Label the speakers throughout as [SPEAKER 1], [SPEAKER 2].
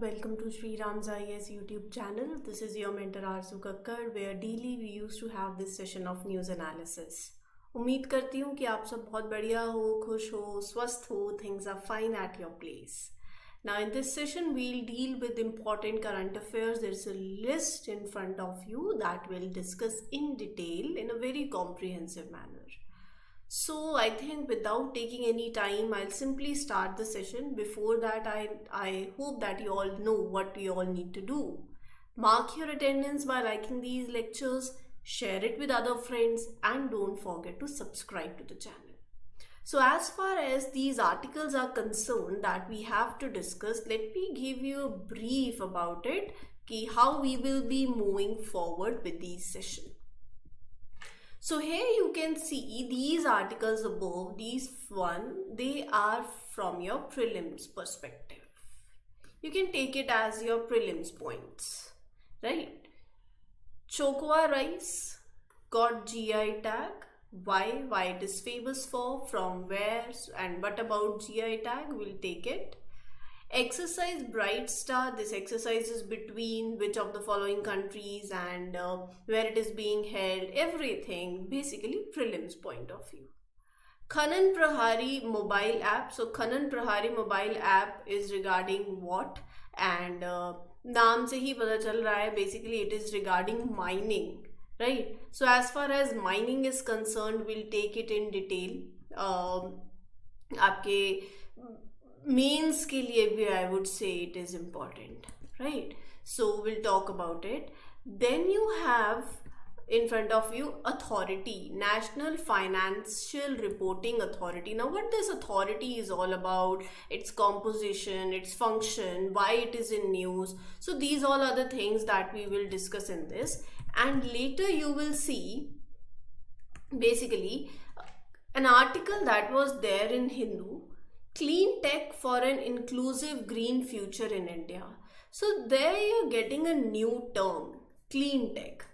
[SPEAKER 1] welcome to Sri Ram's IAS YouTube channel. This is your mentor Arzu Kakkar, where daily we used to have this session of news analysis. उम्मीद करती हूँ कि आप सब बहुत बढ़िया हो, खुश हो, स्वस्थ हो, things are fine at your place. Now in this session we'll deal with important current affairs. There's a list in front of you that we'll discuss in detail in a very comprehensive manner. So I think without taking any time, I'll simply start the session. Before that, I hope that you all know what we all need to do. Mark your attendance by liking these lectures, share it with other friends, and don't forget to subscribe to the channel. So as far as these articles are concerned that we have to discuss, let me give you a brief about it, how we will be moving forward with these sessions. So here you can see these articles above, they are from your prelims perspective. You can take it as your prelims points, right? Chokwa rice got GI tag. Why it is famous for, from where, and what about GI tag? We'll take it. Exercise Bright Star, this exercise is between which of the following countries and where it is being held, everything, basically prelims point of view. Khanan Prahari mobile app, so Khanan Prahari mobile app is regarding what, and naam se hi pata chal raha hai, basically it is regarding mining, right? So as far as mining is concerned, we'll take it in detail. आपके mains के लिए भी I would say it is important, right? So we'll talk about it. Then you have in front of you authority, National Financial Reporting Authority. Now what this authority is all about, its composition, its function, why it is in news. So these all are the things that we will discuss in this, and later you will see basically an article that was there in Hindu, Clean Tech for an Inclusive Green Future in India. So there you're getting a new term, clean tech,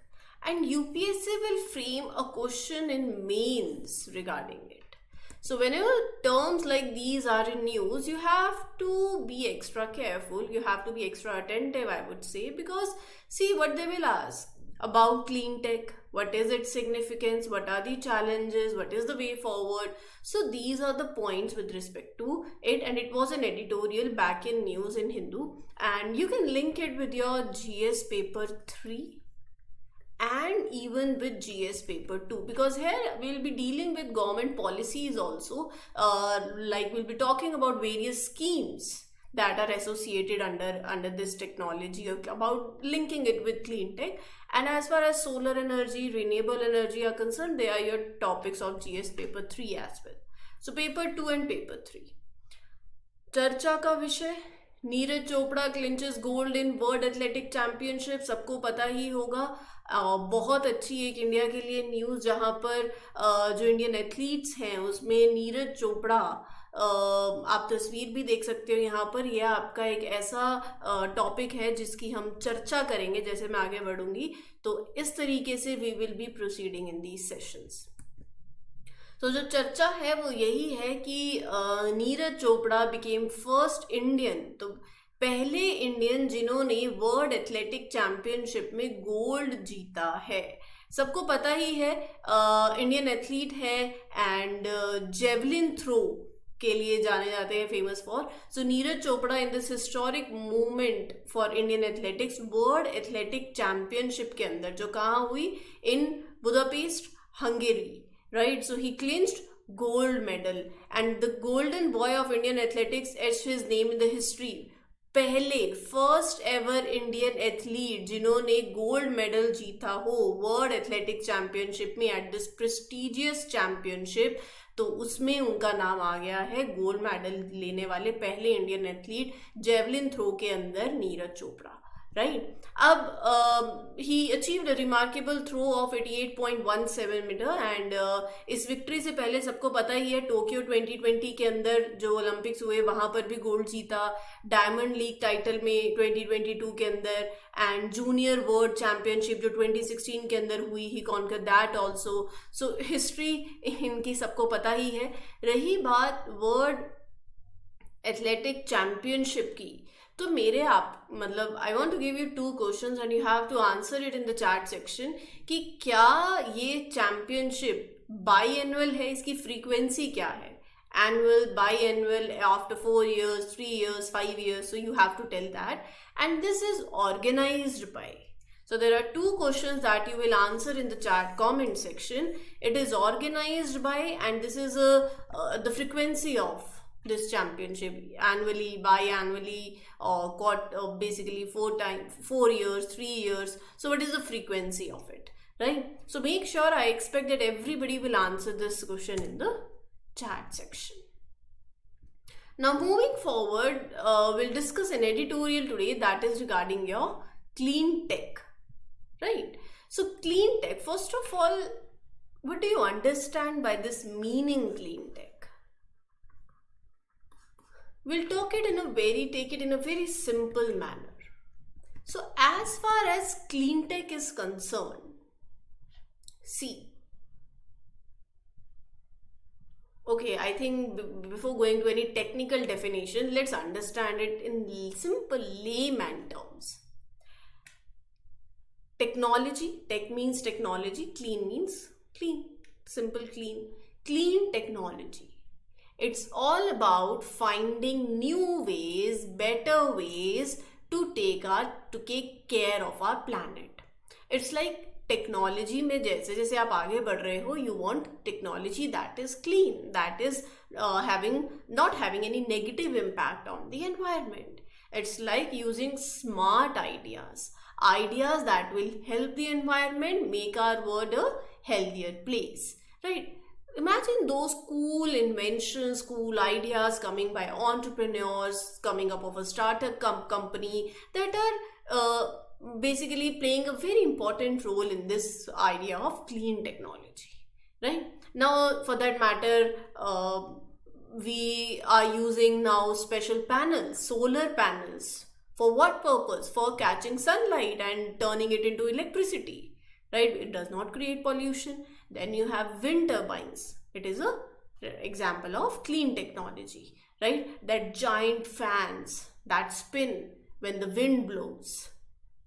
[SPEAKER 1] and UPSC will frame a question in mains regarding it. So whenever terms like these are in news, you have to be extra careful, you have to be extra attentive, I would say, because see what they will ask about clean tech, what is its significance, what are the challenges, what is the way forward. So these are the points with respect to it, and it was an editorial back in News in Hindu, and you can link it with your GS paper 3 and even with GS paper 2, because here we'll be dealing with government policies also, like we'll be talking about various schemes that are associated under this technology, about linking it with clean tech. And as far as solar energy, renewable energy are concerned, they are your topics of GS paper 3 as well. So paper 2 and paper 3. चर्चा का विषय, Neeraj Chopra clinches gold in world athletic championship, सबको पता ही होगा. बहुत अच्छी एक India के लिए न्यूज़, जहाँ पर जो इंडियन एथलीट्स हैं उसमें नीरज चोपड़ा, आप तस्वीर भी देख सकते हो यहाँ पर. यह आपका एक ऐसा टॉपिक है जिसकी हम चर्चा करेंगे जैसे मैं आगे बढ़ूंगी. तो इस तरीके से we will be proceeding in these sessions. तो जो चर्चा है वो यही है कि Neeraj Chopra became first Indian, तो पहले इंडियन जिन्होंने वर्ल्ड एथलेटिक चैंपियनशिप में गोल्ड जीता है. सबको पता ही है इंडियन एथलीट है एंड जेवलिन थ्रो के लिए जाने जाते हैं, famous for. So Neeraj Chopra in this historic movement for Indian athletics, world athletic championship के अंदर जो कहाँ हुई, इन Budapest, Hungary, right? So he clinched gold medal and the golden boy of Indian athletics etched his name in the history. पहले first ever Indian athlete जिन्होंने gold medal जीता हो world athletic championship में एट दिस प्रेस्टिजियस चैंपियनशिप, तो उसमें उनका नाम आ गया है गोल्ड मेडल लेने वाले पहले इंडियन एथलीट जेवलिन थ्रो के अंदर नीरज चोपड़ा, राइट. अब he achieved a remarkable throw of 88.17 metre and इस विक्ट्री से पहले सबको पता ही है टोक्यो 2020 के अंदर जो ओलंपिक्स हुए वहां पर भी गोल्ड जीता, डायमंड लीग टाइटल में 2022 के अंदर, एंड जूनियर वर्ल्ड चैंपियनशिप जो 2016 के अंदर हुई, he conquer that also. So history इनकी सबको पता ही है. रही बात वर्ल्ड एथलेटिक चैंपियनशिप की, तो मेरे आप मतलब I want to give you 2 questions and you have to answer it in the chat section कि क्या ये चैंपियनशिप बाई एनुअल है, इसकी फ्रीक्वेंसी क्या है, annual, biannual, after 4 years, 3 years, 5 years. So you have to tell that. And this is organized by. So there are 2 questions that you will answer in the chat comment section. It is organized by, and this is the frequency of this championship, annually, biannually, or basically 4 years, 3 years. So what is the frequency of it, right? So make sure, I expect that everybody will answer this question in the chat section. Now moving forward, we'll discuss an editorial today that is regarding your clean tech, right? So clean tech, first of all, what do you understand by this meaning clean tech? We'll take it in a very simple manner. So as far as clean tech is concerned, see, okay, I think before going to any technical definition, let's understand it in simple layman terms. Technology, tech means technology, clean means clean, simple clean. Clean technology. It's all about finding new ways, better ways to take care of our planet. It's like technology में जैसे जैसे आप आगे बढ़ रहे हो, you want technology that is clean, that is not having any negative impact on the environment. It's like using smart ideas that will help the environment, make our world a healthier place, right? Imagine those cool inventions, cool ideas coming by entrepreneurs, coming up of a startup company that are basically playing a very important role in this idea of clean technology, right? Now for that matter, we are using now special panels, solar panels. For what purpose? For catching sunlight and turning it into electricity, right? It does not create pollution. Then you have wind turbines. It is a example of clean technology, right? That giant fans that spin when the wind blows,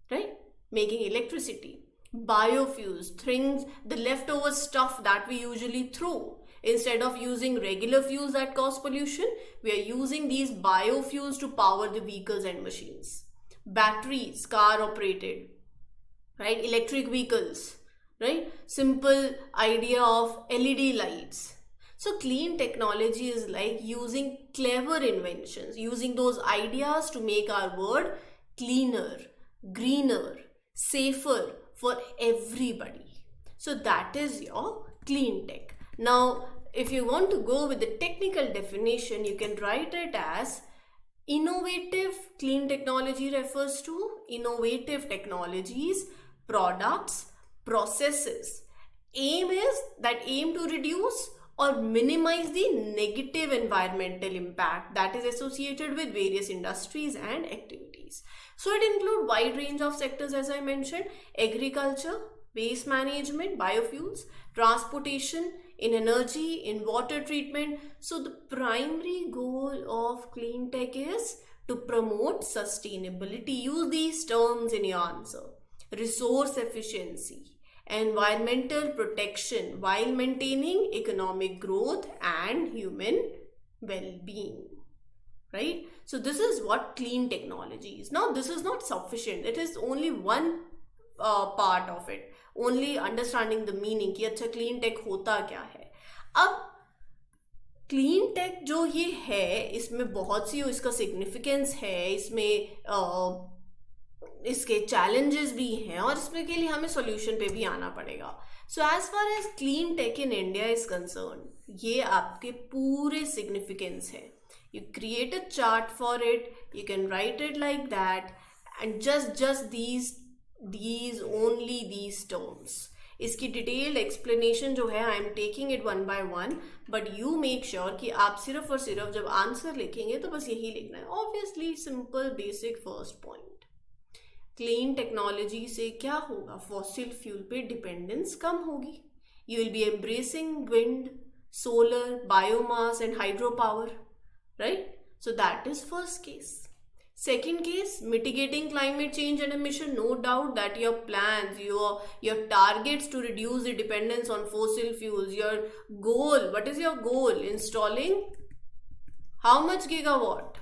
[SPEAKER 1] right? Making electricity. Biofuels, things, the leftover stuff that we usually throw. Instead of using regular fuels that cause pollution, we are using these biofuels to power the vehicles and machines. Batteries, car operated, right? Electric vehicles, right? Simple idea of LED lights. So clean technology is like using clever inventions, using those ideas to make our world cleaner, greener, safer for everybody. So that is your clean tech. Now, if you want to go with the technical definition, you can write it as innovative. Clean technology refers to innovative technologies, products, processes. Aim to reduce or minimize the negative environmental impact that is associated with various industries and activities. So it includes wide range of sectors, as I mentioned: agriculture, waste management, biofuels, transportation, in energy, in water treatment. So the primary goal of clean tech is to promote sustainability. Use these terms in your answer: resource efficiency, environmental protection, while maintaining economic growth and human well-being, right? So this is what clean technology is. Now this is not sufficient. It is only one part of it, only understanding the meaning कि अच्छा clean tech होता क्या है. अब clean tech जो ये है, इसमें बहुत सी इसका significance है, इसमें इसके challenges भी हैं और इसमें के लिए हमें solution पे भी आना पड़ेगा. So as far as clean tech in India is concerned, ये आपके पूरे significance है. You create a chart for it, you can write it like that, and just these terms. इसकी डिटेल्ड एक्सप्लेनेशन जो है, I am taking it one by one, but you make sure कि आप सिर्फ और सिर्फ जब आंसर लिखेंगे तो बस यही लिखना है. Obviously simple basic first point, clean technology से क्या होगा? फॉसिल फ्यूल पे डिपेंडेंस कम होगी. You will be embracing wind, solar, biomass and hydro power, right? So that is first case. Second case, mitigating climate change and emission. No doubt that your plans, your targets to reduce the dependence on fossil fuels, your goal, what is your goal? Installing how much gigawatt?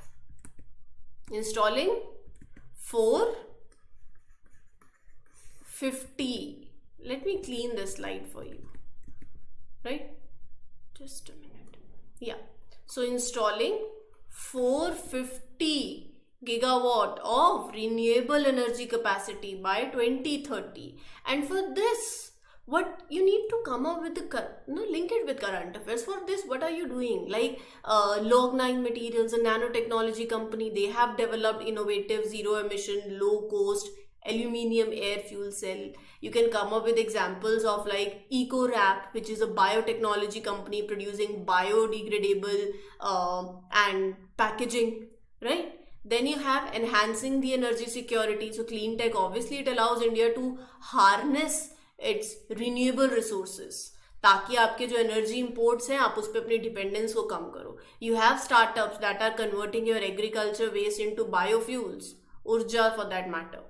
[SPEAKER 1] Installing 450. Let me clean this slide for you, right? Just a minute. Yeah, so installing 450 gigawatt of renewable energy capacity by 2030. And for this, what you need to come up with link it with current affairs. For this, what are you doing? Like Log9 Materials, a nanotechnology company, they have developed innovative zero emission, low cost aluminium air fuel cell. You can come up with examples of like EcoWrap, which is a biotechnology company producing biodegradable and packaging, right? Then you have enhancing the energy security. So clean tech, obviously it allows India to harness its renewable resources, ताकि आपके जो energy imports हैं आप उस पर अपनी dependence को कम करो. You have startups that are converting your agriculture waste into biofuels, ऊर्जा for that matter.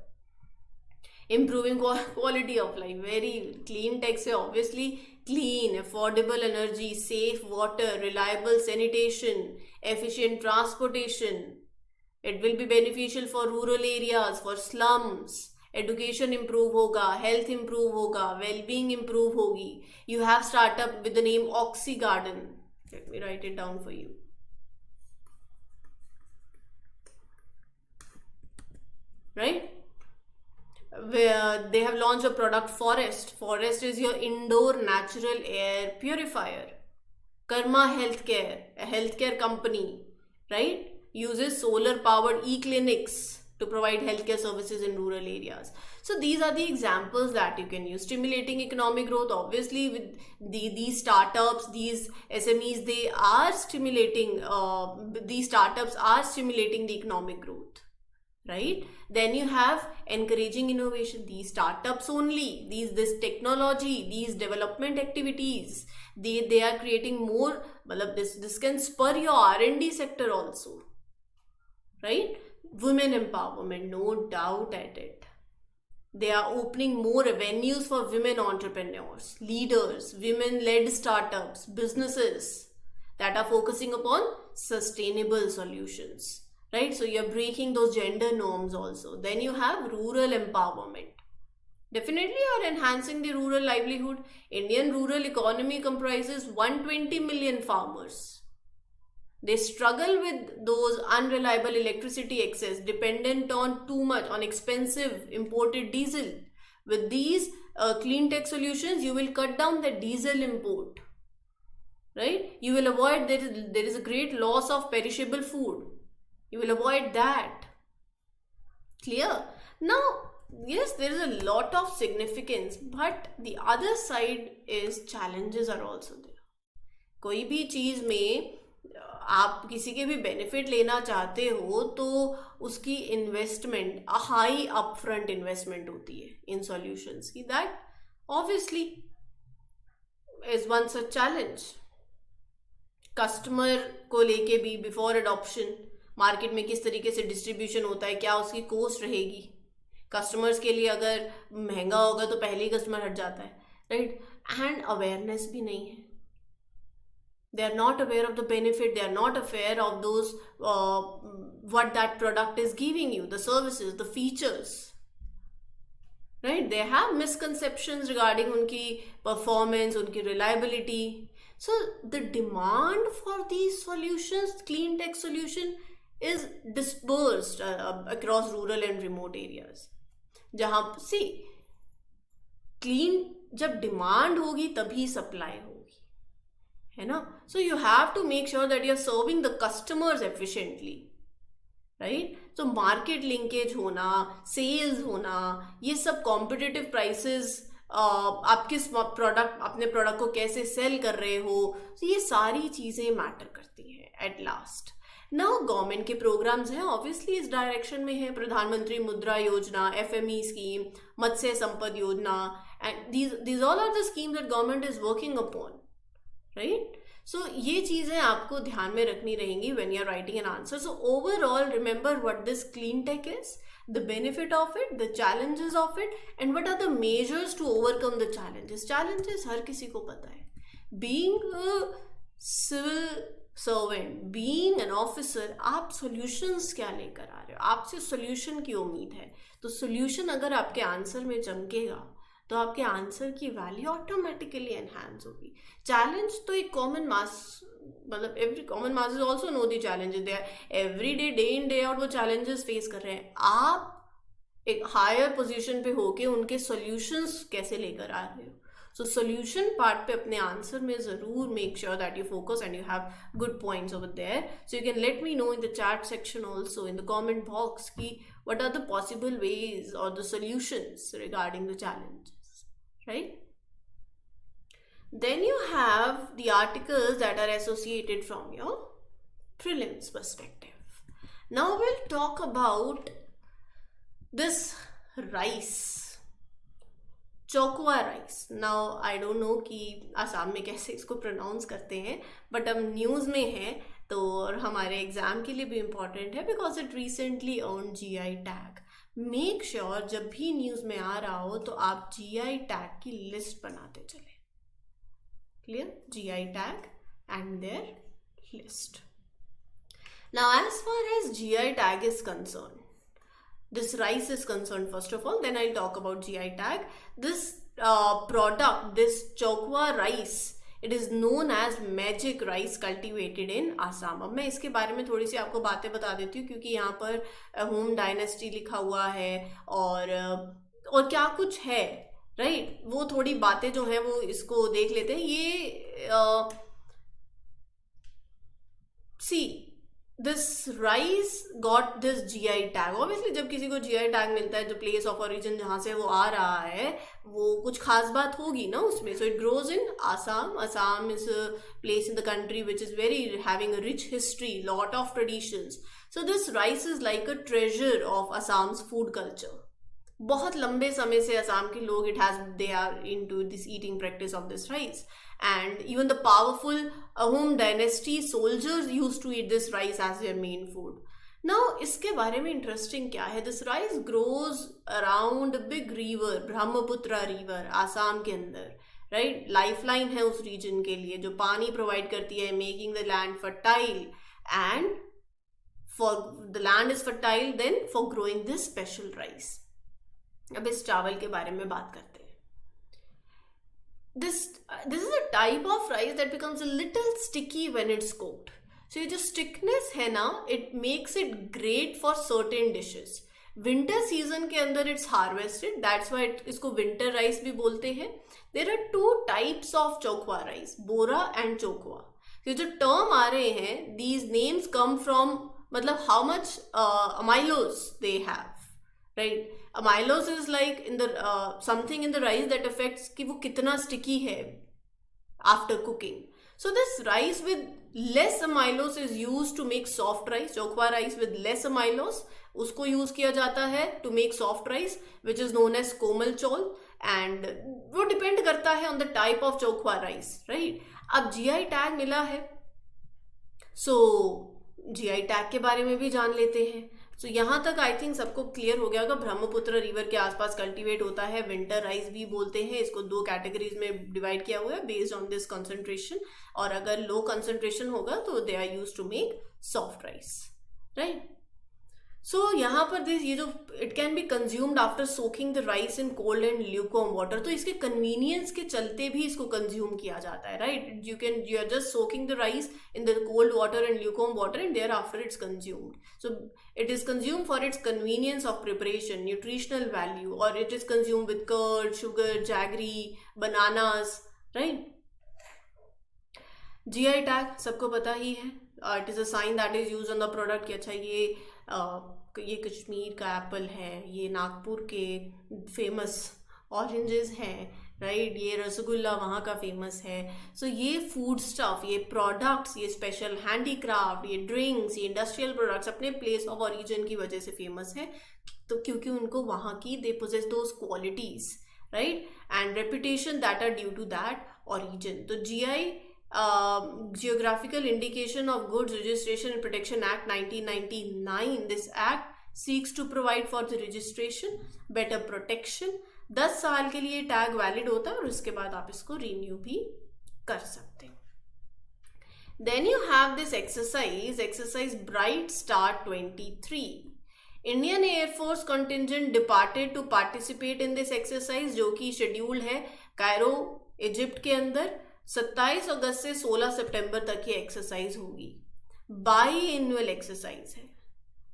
[SPEAKER 1] Improving quality of life, very clean tech से obviously clean, affordable energy, safe water, reliable sanitation, efficient transportation. It will be beneficial for rural areas, for slums. Education improve होगा, health improve होगा, well-being improve होगी. You have startup with the name Oxy Garden. Let me write it down for you. Right? Where they have launched a product, Forest. Forest is your indoor natural air purifier. Karma Healthcare, a healthcare company, right, uses solar powered e-clinics to provide healthcare services in rural areas. So these are the examples that you can use. Stimulating economic growth, obviously with these startups, these SMEs, they are stimulating, these startups are stimulating the economic growth, right? Then you have encouraging innovation. These startups only, this technology, these development activities, they are creating more. This can spur your R&D sector also, right? Women empowerment, no doubt at it. They are opening more avenues for women entrepreneurs, leaders, women-led startups, businesses that are focusing upon sustainable solutions. Right, so you're breaking those gender norms also. Then you have rural empowerment. Definitely you're enhancing the rural livelihood. Indian rural economy comprises 120 million farmers. They struggle with those unreliable electricity excess, dependent on too much, on expensive imported diesel. With these clean tech solutions, you will cut down the diesel import. Right? You will avoid, there is a great loss of perishable food. You will avoid that. Clear? Now, yes, there is a lot of significance, but the other side is challenges are also there. कोई भी चीज़ में आप किसी के भी benefit लेना चाहते हो तो उसकी इन्वेस्टमेंट, हाई अपफ्रंट इन्वेस्टमेंट होती है इन सॉल्यूशंस की. That obviously is one such challenge. Customer को लेके भी बिफोर एडॉप्शन मार्केट में किस तरीके से डिस्ट्रीब्यूशन होता है, क्या उसकी कॉस्ट रहेगी. कस्टमर्स के लिए अगर महंगा होगा तो पहले ही कस्टमर हट जाता है, राइट. एंड अवेयरनेस भी नहीं है. They are not aware of the benefit. They are not aware of those what that product is giving you, the services, the features. Right? They have misconceptions regarding unki performance, unki reliability. So the demand for these solutions, clean tech solution, is dispersed across rural and remote areas. जहाँ see clean जब demand होगी तभी supply होगी, है ना. So you have to make sure that you are serving the customers efficiently, right? So market linkage होना, sales होना, ये सब competitive prices, आप किस प्रोडक्ट, अपने प्रोडक्ट को कैसे सेल कर रहे हो, तो ये सारी चीज़ें मैटर करती हैं एट लास्ट. नाउ गवर्नमेंट के प्रोग्राम्स हैं ऑब्वियसली इस डायरेक्शन में है. प्रधानमंत्री मुद्रा योजना, FME स्कीम, मत्स्य संपद योजना, and these all are the schemes that government is working upon, right? So ये चीज़ें आपको ध्यान में रखनी रहेंगी when you are writing an answer. So overall remember what this clean tech is, the benefit of it, the challenges of it, and what are the measures to overcome the challenges. Challenges हर किसी को पता है. Being a civil servant, being an officer, आप solutions क्या लेकर आ रहे हो, आपसे solution की उम्मीद है. तो solution अगर आपके आंसर में चमकेगा तो आपके आंसर की वैल्यू ऑटोमेटिकली एनहांस होगी. चैलेंज तो एक कॉमन मास, मतलब every common masses also know the challenges, they are every day in day out वो चैलेंजेस फेस कर रहे हैं. आप एक हायर पोजीशन पे होके उनके सॉल्यूशंस कैसे लेकर आ रहे हो. सो सॉल्यूशन पार्ट पे अपने आंसर में जरूर make sure that you focus and you have good points over there. So you can let me know in the chat section also, in the comment box की what are the possible ways or the solutions regarding the challenges, right? Then you have the articles that are associated from your prelims perspective. Now we'll talk about this rice, Chokuwa rice. Now I don't know कि आसाम में कैसे इसको pronounce करते हैं, but अब news में है तो और हमारे एग्जाम के लिए भी इम्पॉर्टेंट है because it recently earn GI tag. Make sure जब भी न्यूज़ में आ रहा हो तो आप GI टैग की लिस्ट बनाते चले. Clear? GI tag and their list. Now as far as GI tag is concerned, this rice is concerned first of all, then I'll talk about GI tag. This product, this chokwa rice, it is known as magic rice cultivated in Assam. अब मैं इसके बारे में थोड़ी सी आपको बातें बता देती हूँ क्योंकि यहाँ पर होम डायनेस्टी लिखा हुआ है और क्या कुछ है, राइट? वो थोड़ी बातें जो है वो इसको देख लेते हैं. ये सी this rice got this GI tag. Obviously जब किसी को GI tag मिलता है, जो प्लेस ऑफ ओरिजिन जहाँ से वो आ रहा है वो कुछ खास बात होगी ना उसमें. So it grows in Assam. Assam is a place in the country which is very having a rich history, lot of traditions. So this rice is like a treasure of Assam's food culture. बहुत लंबे समय से असम के लोग they are into this eating practice of this rice. And even the powerful Ahom dynasty soldiers used to eat this rice as their main food. Now, इसके बारे में interesting क्या है? This rice grows around a big river, Brahmaputra river, Assam के अंदर, right? Lifeline है उस region के लिए जो पानी provide करती है, making the land fertile. And for the land is fertile then for growing this special rice. अब इस चावल के बारे में बात करते हैं. This is a type of rice that becomes a little sticky when it's cooked. So ये जो stickiness है ना, it makes it great for certain dishes. Winter season के अंदर it's harvested. That's why इसको winter rice भी बोलते हैं. There are two types of chokwa rice, bora and chokwa. ये जो term आ रहे हैं, these names come from मतलब how much amylose they have. Right? Amylose is like in the something in the rice that affects कि वो कितना sticky है after cooking. So this rice with less amylose is used to make soft rice. चोखवा rice with less amylose उसको use किया जाता है to make soft rice which is known as Komal chawl. And वो depend करता है on the type of चोखवा rice, right? अब GI tag मिला है, so GI tag के बारे में भी जान लेते हैं. तो यहाँ तक आई थिंक सबको क्लियर हो गया होगा. ब्रह्मपुत्र रिवर के आसपास कल्टीवेट होता है, विंटर राइस भी बोलते हैं इसको. 2 कैटेगरीज में डिवाइड किया हुआ है बेस्ड ऑन दिस कंसंट्रेशन. और अगर लो कंसंट्रेशन होगा तो they are used to make soft rice, right? So यहाँ पर दिस ये जो it can be consumed after soaking the rice in cold and lukewarm water. तो इसके कन्वीनियंस के चलते भी इसको कंज्यूम किया जाता है, right? You are just soaking the rice in the cold water and lukewarm water and thereafter it's consumed. So it is consumed for its convenience of preparation, nutritional value, or it is consumed with curd, sugar, jaggery, bananas, right? GI tag सबको पता ही है. It is a sign that is used on the product कि अच्छा ये कश्मीर का Apple है, ये नागपुर के फेमस ऑरेंजेस हैं, राइट? ये रसगुल्ला वहाँ का फेमस है. सो ये फूड स्टफ, ये प्रोडक्ट्स, ये स्पेशल हैंडीक्राफ्ट, ये ड्रिंक्स, ये इंडस्ट्रियल प्रोडक्ट्स अपने प्लेस ऑफ ओरिजिन की वजह से फेमस है. तो क्योंकि उनको वहाँ की they possess those qualities, right? And reputation that are due to that origin. तो GI Geographical Indication of Goods Registration and Protection Act 1999. This act seeks to provide for the registration, better protection. 10 साल के लिए tag valid होता है और उसके बाद आप इसको रिन्यू भी कर सकते हैं. Then you have this exercise Bright Star 23. Indian Air Force contingent departed to participate in this exercise, जो कि शेड्यूल्ड है कायरो इजिप्ट के अंदर. 27 अगस्त से 16 सितंबर तक ये एक्सरसाइज होगी. बाई एनुअल एक्सरसाइज है,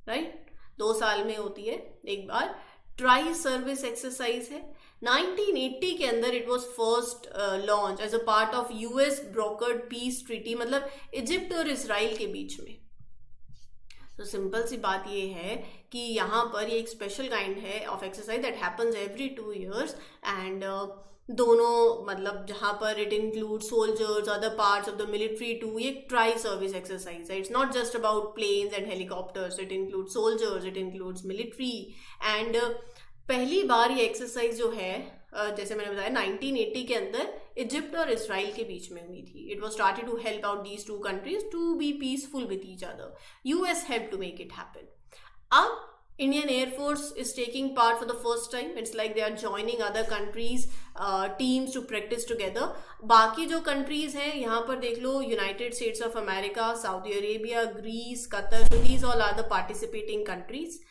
[SPEAKER 1] राइट? 2 साल में होती है एक बार. ट्राई सर्विस एक्सरसाइज है. 1980 के अंदर it was first launch as a part of US brokered peace treaty, मतलब इजिप्ट और इसराइल के बीच में. तो सिंपल सी बात ये है कि यहाँ पर ये एक स्पेशल काइंड है of exercise that happens every 2 years and दोनों मतलब जहाँ पर it include soldiers, other parts of the military too. ये ट्राई सर्विस एक्सरसाइज है. It's not just about planes and helicopters, it include soldiers, it includes military. And पहली बार ये exercise जो है जैसे मैंने बताया 1980 के अंदर इजिप्ट और इसराइल के बीच में हुई थी. It was started to help out these 2 countries to be peaceful with each other. US help to make it happen. अब Indian Air Force is taking part for the first time. It's like they are joining other countries teams to practice together. बाकी जो countries हैं यहाँ पर देख लो, United States of America, Saudi Arabia, Greece, Qatar, so these all are the participating countries.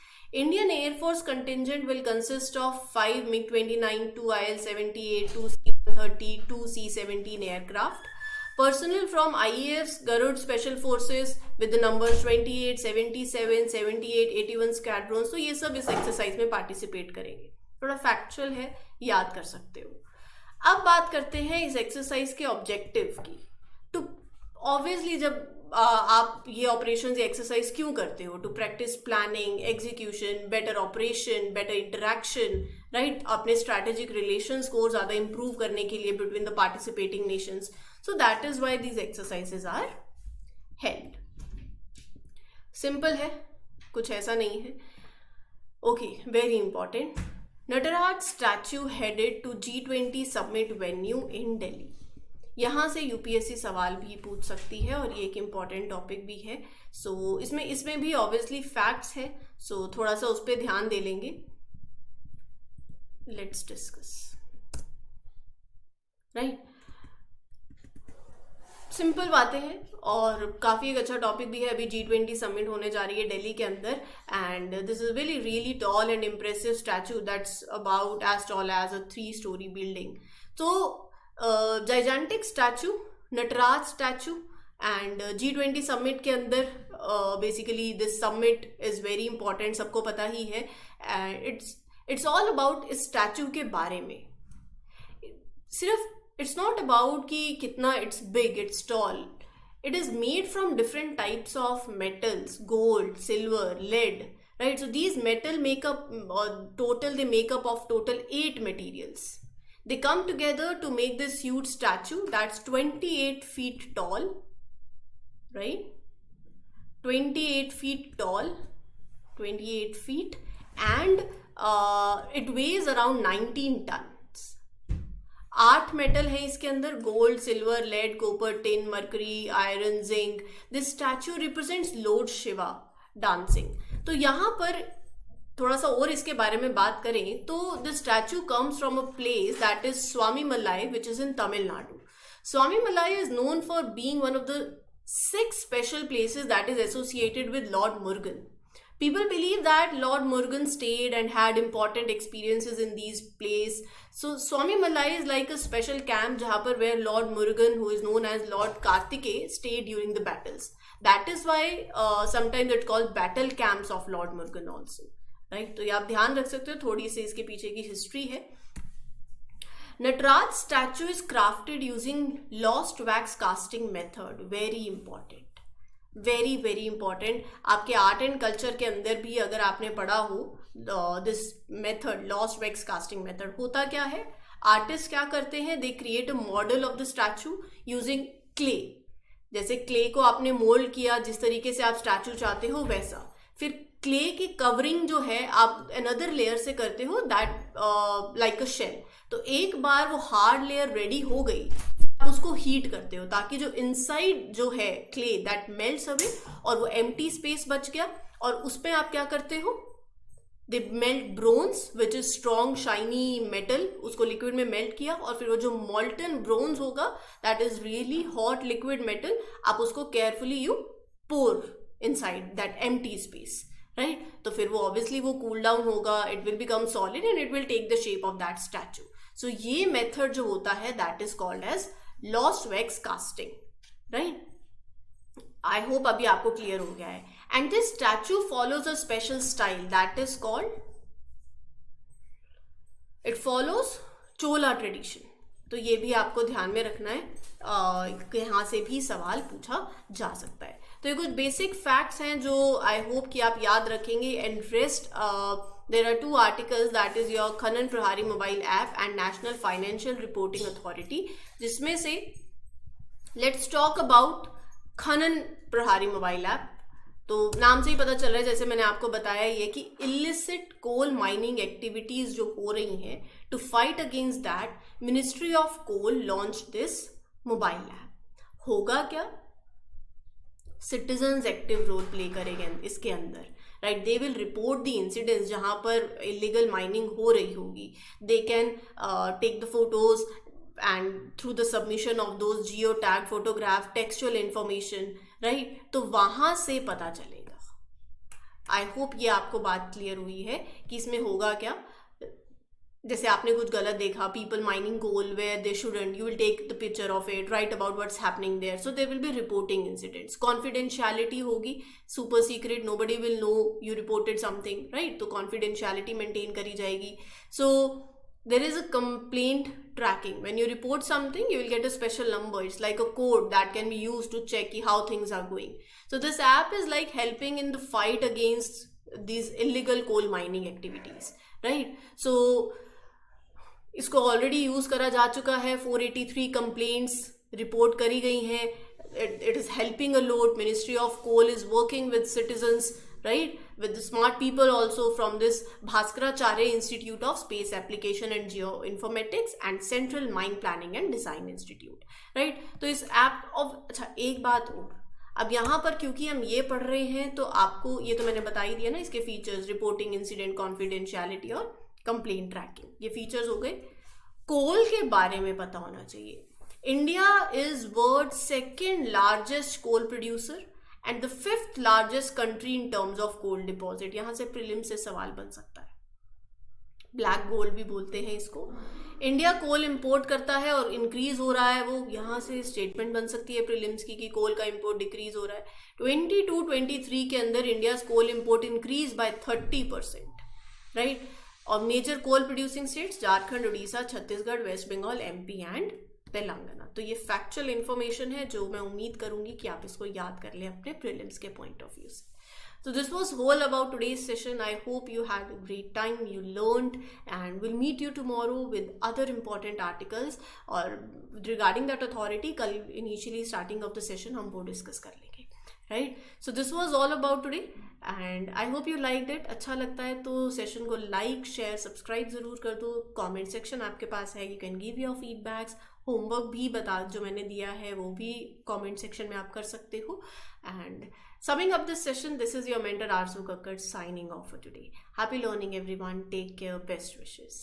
[SPEAKER 1] Indian Air Force contingent will consist of 5 MiG-29, 2 IL-78, 2 C-130, 2 C-17 aircraft. Personnel from IAF's Garud Special Forces with the numbers 28, 77, 78, 81 squadrons. तो ये सब इस exercise में participate करेंगे. थोड़ा factual है, याद कर सकते हो. अब बात करते हैं इस एक्सरसाइज के ऑब्जेक्टिव की. तो ऑब्वियसली जब आप ये ऑपरेशन या एक्सरसाइज क्यों करते हो? To practice planning, execution, better operation, better interaction, right? अपने स्ट्रैटेजिक रिलेशंस को ज़्यादा इंप्रूव करने के लिए between the participating nations. So that is why these exercises are held. Simple है, कुछ ऐसा नहीं है. Okay, very important. Nataraj statue headed to G20 summit venue in Delhi. यहाँ से यूपीएससी सवाल भी पूछ सकती है और ये एक इम्पॉर्टेंट टॉपिक भी है. सो इसमें भी ऑब्वियसली फैक्ट्स है, सो थोड़ा सा उस पर ध्यान दे लेंगे. Let's discuss. राइट, सिंपल बातें हैं और काफ़ी एक अच्छा टॉपिक भी है. अभी G20 समिट होने जा रही है दिल्ली के अंदर and this is really tall and impressive statue that's about as tall as a 3-story building. तो gigantic statue, Nataraja statue and G20 summit के अंदर basically this summit is very important, सबको पता ही है. इट्स ऑल अबाउट इस statue के बारे में. सिर्फ इट्स नॉट अबाउट कि कितना it's big, it's tall. It is made from different types of metals, gold, silver, lead, right? So these metal make up they make up of total 8 materials. They come together to make this huge statue that's 28 feet tall, right? 28 feet tall, 28 feet, and it weighs around 19 tons. 8 metal है इसके अंदर, gold, silver, lead, copper, tin, mercury, iron, zinc. This statue represents lord Shiva dancing. तो यहाँ पर थोड़ा सा और इसके बारे में बात करें तो this statue comes from a place that is Swamimalai which is in Tamil Nadu. Swamimalai is known for being one of the 6 special places that is associated with Lord Murugan. People believe that Lord Murugan stayed and had important experiences in these places. So Swami Malai is like a special camp जहाँ पर where Lord Murugan, who is known as Lord Kartikeya, stayed during the battles. That is why sometimes it's called battle camps of Lord Murugan also. Right? तो ये आप ध्यान रख सकते हो, थोड़ी सी इसके पीछे की हिस्ट्री है. Nataraj statue is crafted using lost wax casting method. Very important. Very very important. आपके आर्ट एंड कल्चर के अंदर भी अगर आपने पढ़ा हो this method, lost wax casting method, होता क्या है, आर्टिस्ट क्या करते हैं, they create a model of the statue using clay. जैसे क्ले को आपने मोल्ड किया जिस तरीके से आप स्टैचू चाहते हो वैसा, फिर क्ले की कवरिंग जो है आप अनदर लेयर से करते हो दैट लाइक अ शेल. तो एक बार वो हार्ड लेयर रेडी हो गई, उसको हीट करते हो ताकि जो इनसाइड जो है क्ले दैट मेल्ट्स अवे और वो एम्प्टी स्पेस बच गया, और उसमें आप क्या करते हो, they melt bronze which is strong shiny metal, उसको लिक्विड में मेल्ट किया, और फिर वो जो मॉल्टन ब्रोन्स होगा that is really hot liquid metal, आप उसको carefully you pour inside that empty space, right. तो फिर वो ऑब्वियसली वो कूल डाउन होगा, it will become solid and it will take the shape of that statue. So ये method जो होता है that is called as lost wax casting, right. I hope अभी आपको क्लियर हो गया है। And this statue follows a special style that is called, it follows Chola tradition. तो ये भी आपको ध्यान में रखना है, यहाँ से भी सवाल पूछा जा सकता है। तो ये कुछ बेसिक फैक्ट्स हैं जो आई होप कि आप याद रखेंगे। And rest there are 2 articles, that is your खनन प्रहारी mobile app and national financial reporting authority, जिसमें से लेट्स टॉक अबाउट खनन प्रहारी मोबाइल ऐप। तो नाम से ही पता चल रहा है, जैसे मैंने आपको बताया ये कि इलिसिट कोल माइनिंग एक्टिविटीज जो हो रही हैं, to fight against that ministry of coal launch this mobile app. होगा क्या, सिटीजन्स एक्टिव रोल प्ले करेंगे इसके अंदर, right. They will report the incidents जहाँ पर इलीगल माइनिंग हो रही होगी, they can take the photos and through the submission of those geo tag photograph textual information, right. तो वहाँ से पता चलेगा। आई होप ये आपको बात क्लियर हुई है कि इसमें होगा क्या। जैसे आपने कुछ गलत देखा, people mining coal where they shouldn't, you will take the picture of it, right about what's happening there, so they will be reporting incidents. Confidentiality होगी, super secret, nobody will know you reported something, right. तो confidentiality maintain करी जाएगी। So there is a complaint tracking. When you report something, you will get a special number. It's like a code that can be used to check how things are going. So this app is like helping in the fight against these illegal coal mining activities, right? So इसको already use करा जा चुका है, 483 complaints report करी गई हैं। It is helping a lot. Ministry of coal is working with citizens, right, with the smart people also from this Bhaskaracharya Institute of Space Application and Geoinformatics and Central Mine Planning and Design Institute, right। तो इस app of, अच्छा एक बात और, अब यहाँ पर क्योंकि हम ये पढ़ रहे हैं तो आपको ये तो मैंने बता ही दिया ना, इसके फीचर्स, रिपोर्टिंग इंसिडेंट, कॉन्फिडेंशियलिटी और कंप्लेंट ट्रैकिंग, ये फीचर्स हो गए। कोल के बारे में पता होना चाहिए। India is world second largest coal producer and the 5th largest country in terms of coal deposit. यहां से प्रीलिम से सवाल बन सकता है, ब्लैक गोल्ड भी बोलते हैं इसको। इंडिया कोल इंपोर्ट करता है और इंक्रीज हो रहा है, वो यहाँ से स्टेटमेंट बन सकती है प्रीलिम्स की कि कोल का इंपोर्ट डिक्रीज हो रहा है। 22-23 के अंदर India coal import increase by 30%, right. और major coal producing states Jharkhand, Orissa, Chhattisgarh, West Bengal, MP and Telangana. तो ये फैक्चुअल इंफॉर्मेशन है जो मैं उम्मीद करूंगी कि आप इसको याद कर लें अपने प्रीलिम्स के पॉइंट ऑफ व्यू से। So this was whole about today's session. I hope you had a great time, you learned, and we'll meet you tomorrow with other important articles or regarding that authority. कल initially starting of the session हम वो discuss कर लेंगे, right? So this was all about today and I hope you liked it. अच्छा लगता है तो session को लाइक, शेयर, सब्सक्राइब जरूर कर दो। कमेंट सेक्शन आपके पास है, you can give your feedbacks. Homework भी बता, जो मैंने दिया है वो भी कमेंट सेक्शन में आप कर सकते हो। And summing up this session, this is your mentor Arzu Kakkar signing off for today. Happy learning everyone. Take care. Best wishes.